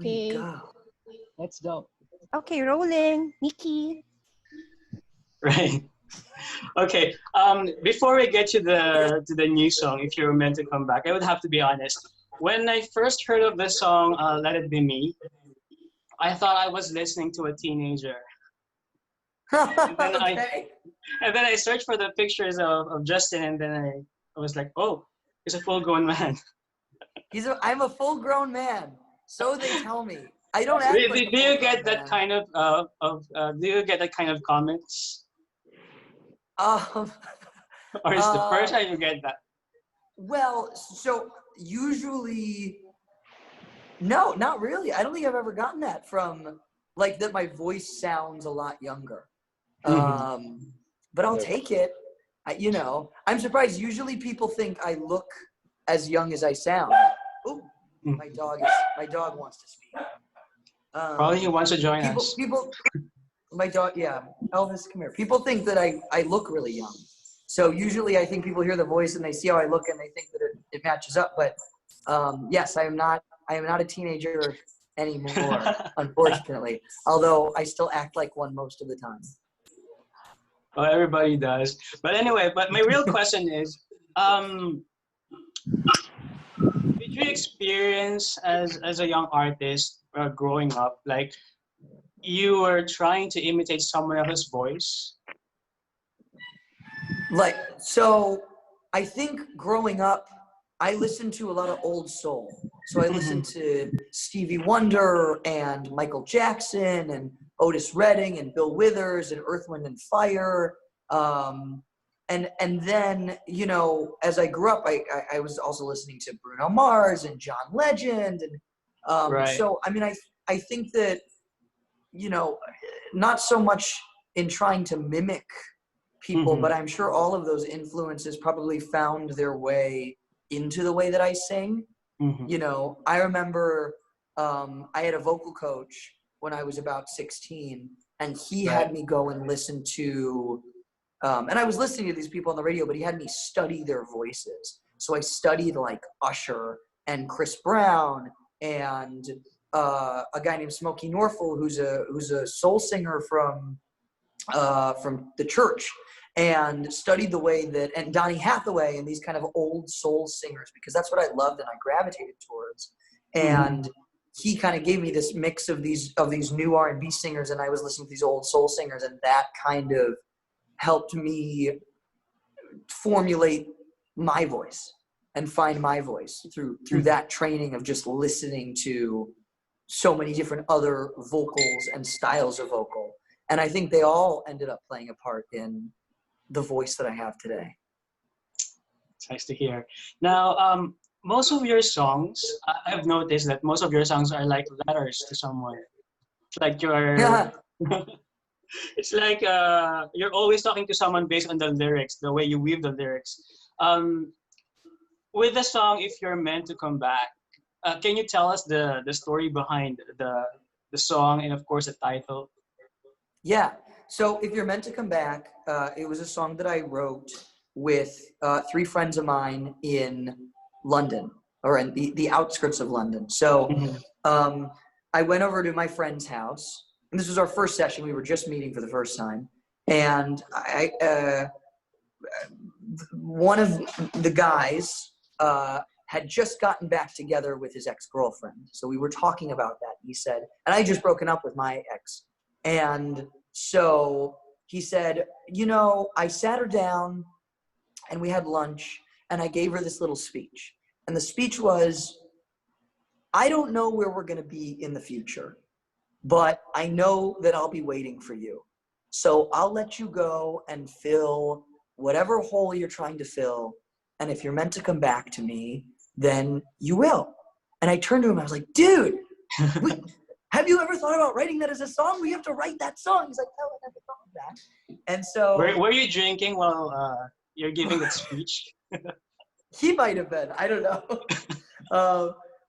Okay. go. Let's go. Okay, rolling. Nikki. Right. Okay. Before we get to the new song, if you're meant to come back, I would have to be honest. When I first heard of the song "Let It Be Me," I thought I was listening to a teenager. And then Okay. I searched for the pictures of Justin, and then I was like, oh, he's a full-grown man. I'm a full-grown man. So they tell me. I don't Do, act like a do you full-grown get that man. kind do you get that kind of comments, Um, or is the uh, first time you get that? well, so usually, no, not really. I don't think I've ever gotten that from, like, that my voice sounds a lot younger. Mhm. But I'll take it. I'm surprised. Usually people think I look as young as I sound. Oh, Mm. my dog wants to speak. Probably he wants to join People, us. people, my dog, yeah, Elvis, come here. People think that I look really young. So usually I think people hear the voice and they see how I look and they think that it matches up. But yes, I am not a teenager anymore, unfortunately. Although I still act like one most of the time. Well, everybody does. But anyway, but my real question is, did you experience as a young artist growing up, like you were trying to imitate someone else's voice? Like, so I think growing up, I listened to a lot of old soul. So I listened to Stevie Wonder and Michael Jackson and Otis Redding and Bill Withers and Earth, Wind and Fire. And then, as I grew up, I was also listening to Bruno Mars and John Legend. And Right. so, I mean, I think that, not so much in trying to mimic people, but I'm sure all of those influences probably found their way into the way that I sing. I remember I had a vocal coach when I was about 16, and he had me go and listen to, and I was listening to these people on the radio, but he had me study their voices. So I studied like Usher and Chris Brown and a guy named Smokey Norfolk, who's a soul singer from the church, and studied the way that, and Donny Hathaway and these kind of old soul singers, because that's what I loved and I gravitated towards. And he kind of gave me this mix of these new R&B singers, and I was listening to these old soul singers, and that kind of helped me formulate my voice and find my voice through that training of just listening to so many different other vocals and styles of vocal. And I think they all ended up playing a part in the voice that I have today. It's nice to hear. Now, most of your songs, I've noticed that most of your songs are like letters to someone. It's like it's like you're always talking to someone based on the lyrics, the way you weave the lyrics. With the song, If You're Meant to Come Back, can you tell us the story behind the song and of course the title? Yeah. So If You're Meant to Come Back, it was a song that I wrote with 3 friends of mine in London, or in the outskirts of London. So I went over to my friend's house, and this was our first session. We were just meeting for the first time. And one of the guys had just gotten back together with his ex-girlfriend. So we were talking about that. He said, and I had just broken up with my ex. And so he said, I sat her down and we had lunch, and I gave her this little speech. And the speech was, I don't know where we're going to be in the future, but I know that I'll be waiting for you. So I'll let you go and fill whatever hole you're trying to fill. And if you're meant to come back to me, then you will. And I turned to him, I was like, dude, have you ever thought about writing that as a song? We have to write that song. He's like, no, I never thought of that. And so... Were you drinking while you're giving that speech? He might have been. I don't know.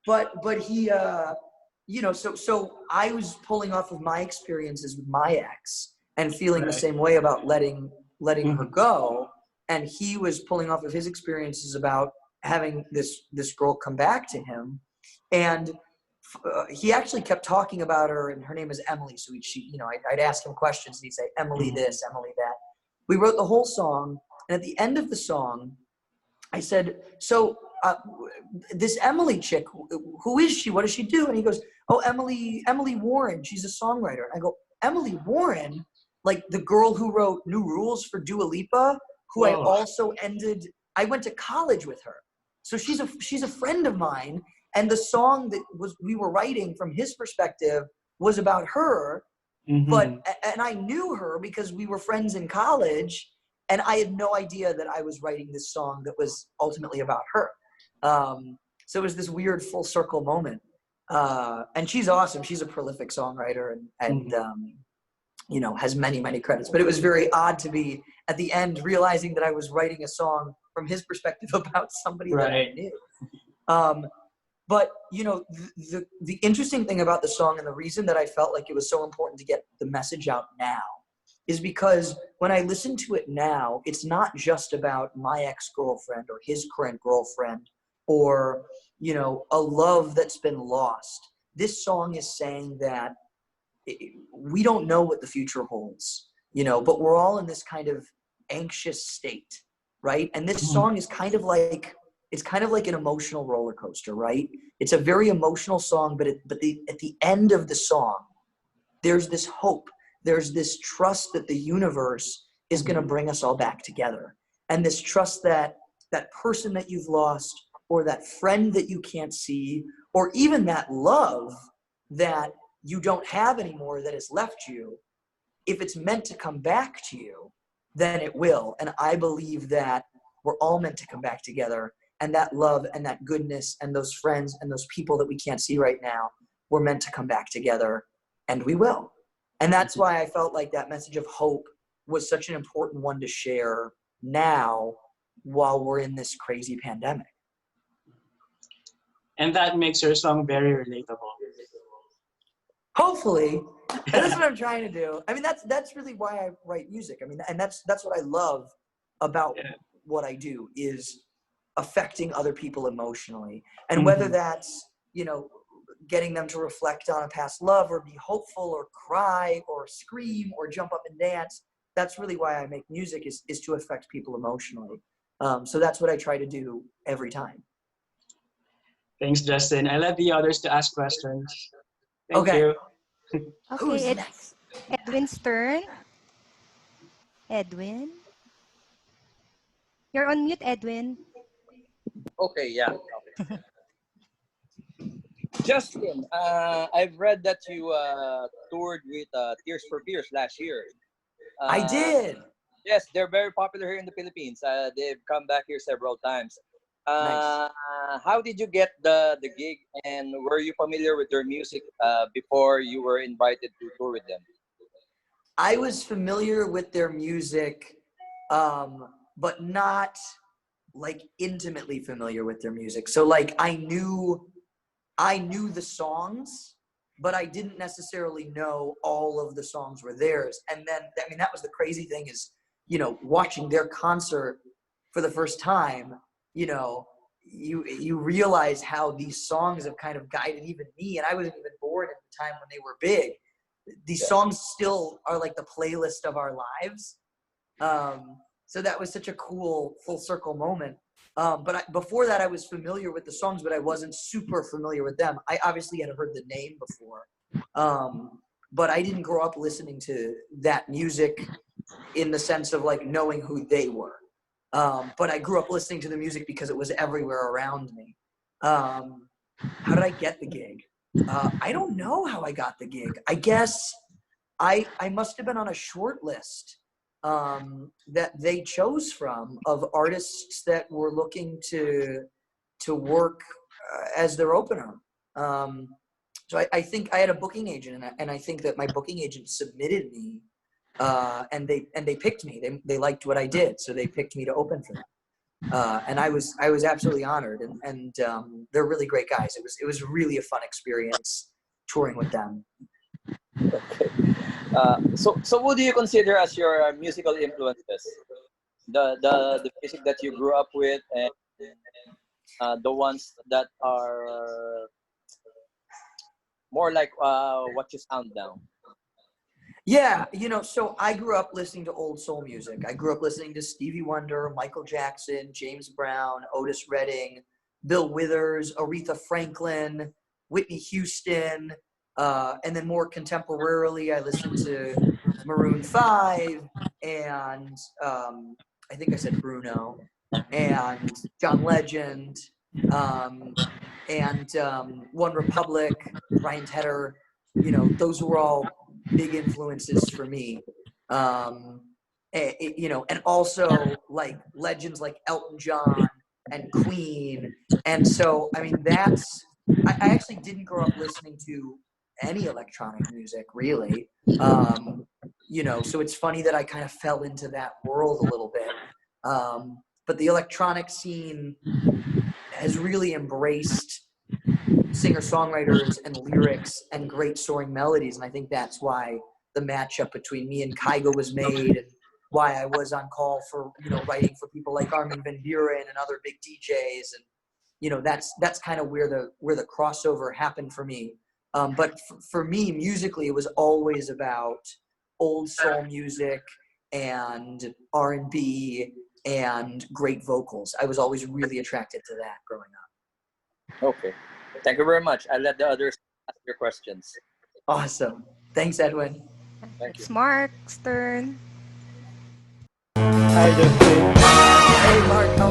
But he, so I was pulling off of my experiences with my ex and feeling the same way about letting her go. And he was pulling off of his experiences about having this girl come back to him. And he actually kept talking about her, and her name is Emily. So I'd ask him questions, and he'd say, Emily this, Emily that. We wrote the whole song, and at the end of the song, I said, so this Emily chick, who is she? What does she do? And he goes, oh, Emily Warren. She's a songwriter. I go, Emily Warren? Like the girl who wrote New Rules for Dua Lipa, who I went to college with her. So she's a friend of mine. And the song that we were writing from his perspective was about her. And I knew her because we were friends in college, and I had no idea that I was writing this song that was ultimately about her. So it was this weird full circle moment. And she's awesome. She's a prolific songwriter and has many, many credits. But it was very odd to be at the end realizing that I was writing a song from his perspective about somebody that I knew. But the interesting thing about the song, and the reason that I felt like it was so important to get the message out now, is because when I listen to it now, it's not just about my ex-girlfriend or his current girlfriend or, a love that's been lost. This song is saying that we don't know what the future holds, but we're all in this kind of anxious state, right? And this song is kind of like an emotional roller coaster, right? It's a very emotional song, but at the end of the song, there's this hope. There's this trust that the universe is going to bring us all back together. And this trust that that person that you've lost, or that friend that you can't see, or even that love that you don't have anymore that has left you, if it's meant to come back to you, then it will. And I believe that we're all meant to come back together. And that love and that goodness and those friends and those people that we can't see right now, we're meant to come back together, and we will. And that's why I felt like that message of hope was such an important one to share now while we're in this crazy pandemic. And that makes your song very relatable. Hopefully. And that's what I'm trying to do. I mean, that's really why I write music. I mean, and that's what I love about what I do, is affecting other people emotionally. And whether that's, getting them to reflect on a past love, or be hopeful, or cry, or scream, or jump up and dance, that's really why I make music, is to affect people emotionally. So that's what I try to do every time. Thanks, Justin. I let the others to ask questions. Thank Okay. you. Who's Okay, next? it's Edwin's turn. Edwin? You're on mute, Edwin. Okay, yeah. Okay. Justin, I've read that you toured with Tears for Fears last year. I did. Yes, they're very popular here in the Philippines. They've come back here several times. Nice. How did you get the gig, and were you familiar with their music before you were invited to tour with them? I was familiar with their music, but not like intimately familiar with their music. So like I knew the songs, but I didn't necessarily know all of the songs were theirs. And then, I mean, that was the crazy thing, is, watching their concert for the first time, you realize how these songs have kind of guided even me. And I wasn't even born at the time when they were big. These songs still are like the playlist of our lives. So that was such a cool full circle moment. But before that, I was familiar with the songs, but I wasn't super familiar with them. I obviously had heard the name before, but I didn't grow up listening to that music in the sense of like knowing who they were. But I grew up listening to the music because it was everywhere around me. How did I get the gig? I don't know how I got the gig. I guess I must have been on a short list that they chose from, of artists that were looking to work as their opener. So I think I had a booking agent, and I think that my booking agent submitted me, and they picked me. They liked what I did, so they picked me to open for them. And I was absolutely honored, and they're really great guys. It was really a fun experience touring with them. Okay. So what do you consider as your musical influences? The music that you grew up with, and the ones that are more like what you sound now? Yeah, so I grew up listening to old soul music. I grew up listening to Stevie Wonder, Michael Jackson, James Brown, Otis Redding, Bill Withers, Aretha Franklin, Whitney Houston, and then more contemporarily, I listened to Maroon 5 and I think I said Bruno and John Legend and One Republic, Ryan Tedder. Those were all big influences for me. And also like legends like Elton John and Queen. And so, I mean, I actually didn't grow up listening to any electronic music really. So it's funny that I kind of fell into that world a little bit. But the electronic scene has really embraced singer-songwriters and lyrics and great soaring melodies, and I think that's why the matchup between me and Kygo was made, and why I was on call for writing for people like Armin van Buuren and other big DJs, and that's kind of where the crossover happened for me. But for me, musically, it was always about old soul music and R&B and great vocals. I was always really attracted to that growing up. Okay. Thank you very much. I'll let the others ask your questions. Awesome. Thanks, Edwin. Thank you. It's Mark's turn. Hi, Justin. Hey, Mark. How